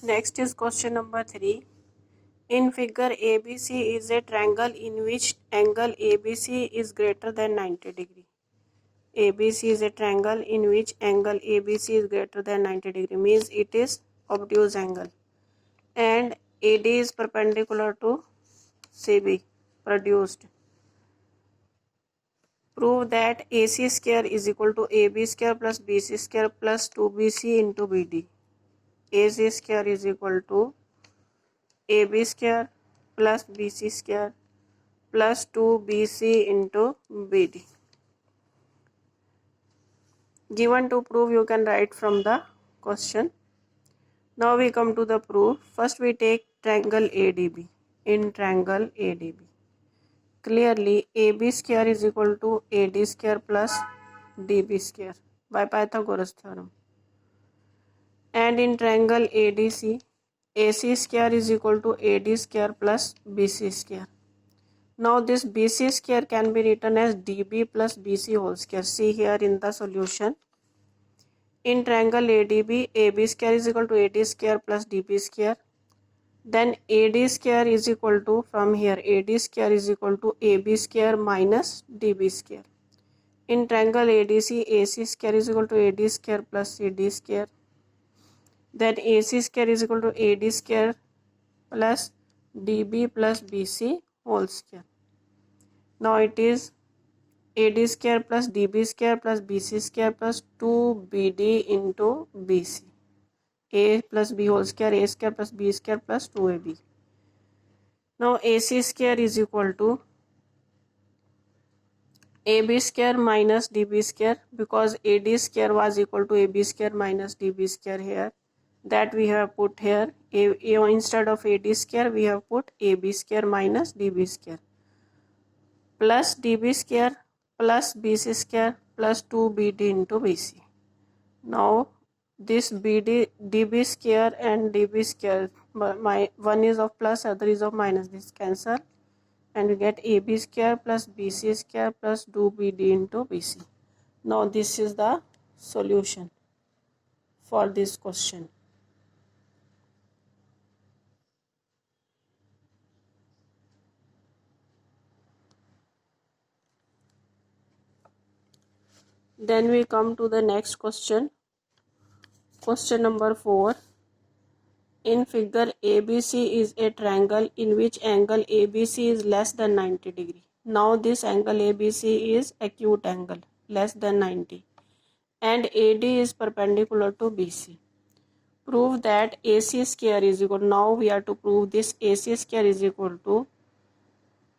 Next is question number 3. In figure ABC is a triangle in which angle ABC is greater than 90 degree. ABC is a triangle in which angle ABC is greater than 90 degree, means it is obtuse angle, and AD is perpendicular to CB produced. Prove that AC square is equal to AB square plus BC square plus 2BC into BD. AC square is equal to AB square plus BC square plus 2BC into BD. Given to prove, you can write from the question. Now we come to the proof. First we take triangle ADB. In triangle ADB, clearly AB square is equal to AD square plus DB square by Pythagoras theorem. And in triangle ADC, AC square is equal to AD square plus BC square. Now this BC square can be written as DB plus BC whole square. See here in the solution. In triangle ADB, AB square is equal to AD square plus DB square. Then AD square is equal to, from here, AD square is equal to AB square minus DB square. In triangle ADC, AC square is equal to AD square plus CD square. Then AC square is equal to AD square plus DB plus BC whole square. Now it is AD square plus DB square plus BC square plus 2BD into BC. A plus B whole square, A square plus B square plus 2AB. Now AC square is equal to AB square minus DB square, because AD square was equal to AB square minus DB square here. That we have put here. Instead of AD square, we have put AB square minus DB square plus DB square plus BC square plus 2BD into BC. Now this DB square and DB square, one is of plus, other is of minus, this cancel, and we get AB square plus BC square plus 2BD into BC. Now this is the solution for this question. Then we come to the next question. Question number 4. In figure ABC is a triangle in which angle ABC is less than 90 degree. Now this angle ABC is acute angle less than 90 and AD is perpendicular to BC. Prove that AC square is equal, now we have to prove this AC square is equal to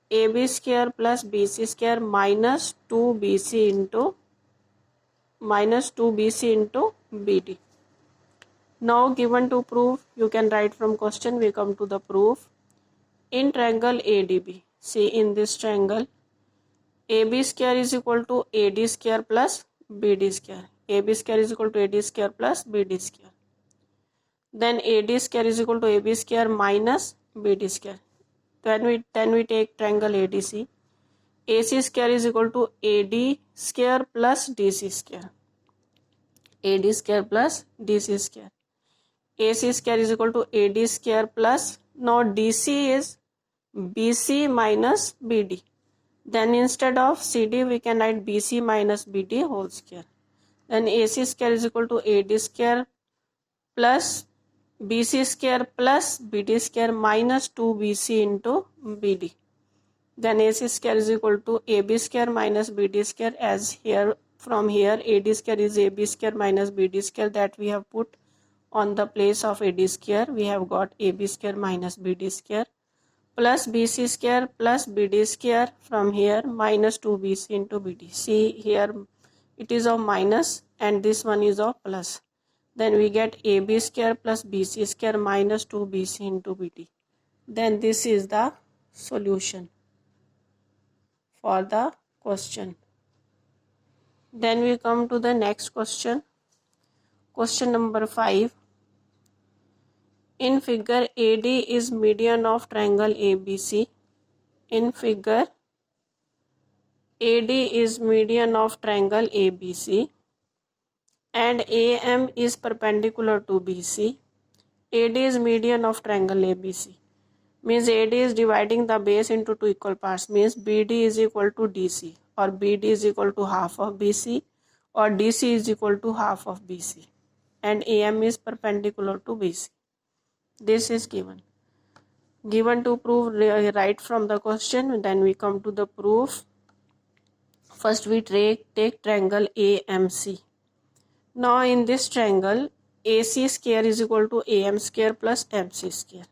AB square plus BC square minus 2BC into BD. Now given to prove, you can write from question. We come to the proof. In triangle ADB, see in this triangle, AB square is equal to AD square plus BD square. AB square is equal to AD square plus BD square. Then AD square is equal to AB square minus BD square. Then we take triangle ADC. AC square is equal to AD square plus DC square. AD square plus DC square. AC square is equal to AD square plus, now DC is BC minus BD. Then instead of CD, we can write BC minus BD whole square. Then AC square is equal to AD square plus BC square plus BD square minus 2BC into BD. Then AC square is equal to AB square minus BD square, as here from here AD square is AB square minus BD square, that we have put on the place of AD square. We have got AB square minus BD square plus BC square plus BD square, from here minus 2BC into BD. See here it is of minus and this one is of plus. Then we get AB square plus BC square minus 2BC into BD. Then this is the solution for the question. Then we come to the next question. Question number 5. In figure AD is median of triangle ABC. In figure AD is median of triangle ABC and AM is perpendicular to BC AD is median of triangle ABC. Means AD is dividing the base into two equal parts. Means BD is equal to DC, or BD is equal to half of BC, or DC is equal to half of BC, and AM is perpendicular to BC. This is given. Given to prove right from the question. Then we come to the proof. First we take triangle AMC. Now in this triangle, AC square is equal to AM square plus MC square.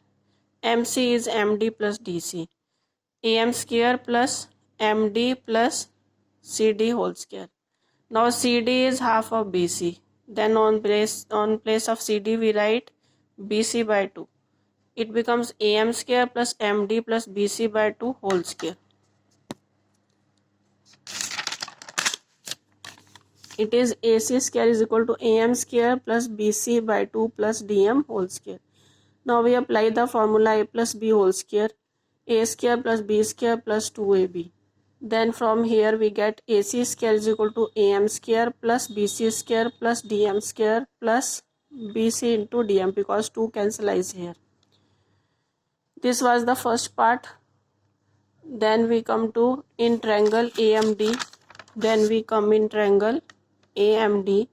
MC is MD plus DC. AM square plus MD plus CD whole square. Now CD is half of BC. Then on place of CD we write BC by 2. It becomes AM square plus MD plus BC by 2 whole square. It is AC square is equal to AM square plus BC by 2 plus DM whole square. Now we apply the formula A plus B whole square. A square plus B square plus 2AB. Then from here we get AC square is equal to AM square plus BC square plus DM square plus BC into DM, because 2 cancelize here. This was the first part. Then we come to in triangle AMD. Then we come in triangle AMD.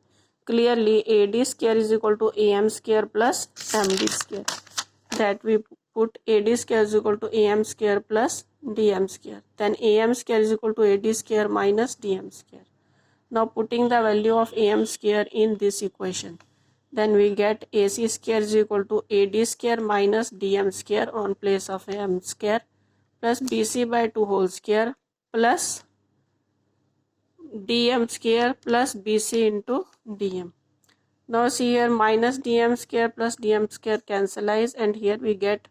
Clearly AD square is equal to AM square plus MD square. That we put AD square is equal to AM square plus DM square. Then AM square is equal to AD square minus DM square. Now putting the value of AM square in this equation. Then we get AC square is equal to AD square minus DM square on place of AM square plus BC by 2 whole square plus DM square plus BC into DM. Now see here, minus DM square plus DM square cancelize, and here we get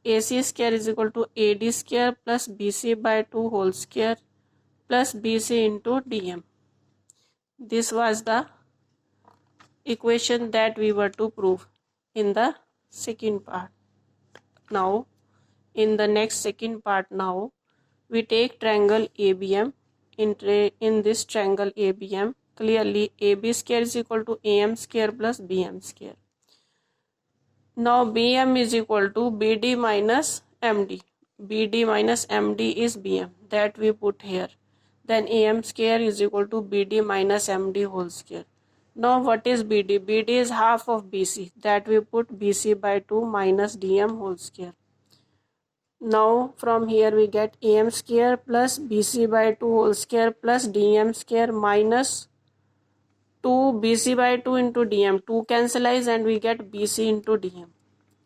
AC square is equal to AD square plus BC by 2 whole square plus BC into DM. This was the equation that we were to prove in the second part. Now in the next second part, now we take triangle ABM. In this triangle ABM, clearly AB square is equal to AM square plus BM square. Now BM is equal to BD minus MD. BD minus MD is BM, that we put here. Then AM square is equal to BD minus MD whole square. Now what is BD? BD is half of BC, that we put BC by 2 minus DM whole square. Now from here we get AM square plus BC by 2 whole square plus DM square minus 2 BC by 2 into DM. 2 cancelize and we get BC into DM.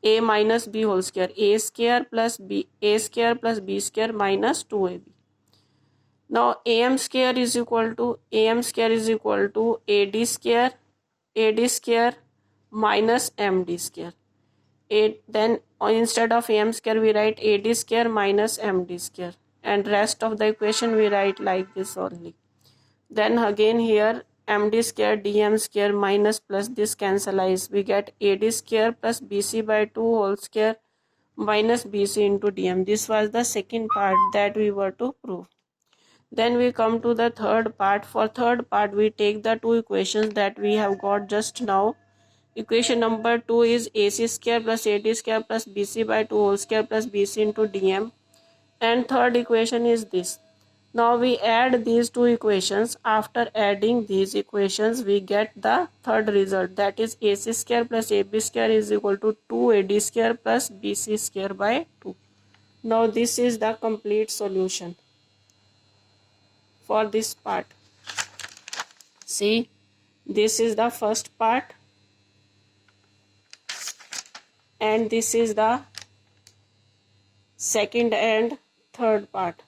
A minus B whole square. A square plus B square minus 2AB. Now AM square is equal to AD square minus MD square. Then instead of AM square we write AD square minus MD square, and rest of the equation we write like this only. Then again here MD square DM square minus plus this cancelize, we get AD square plus BC by 2 whole square minus BC into DM. This was the second part that we were to prove. Then we come to the third part. For third part we take the two equations that we have got just now. Equation number 2 is AC square plus AD square plus BC by 2 whole square plus BC into DM. And third equation is this. Now we add these two equations. After adding these equations, we get the third result, that is AC square plus AB square is equal to 2AD square plus BC square by 2. Now this is the complete solution for this part. See, this is the first part and this is the second and third part.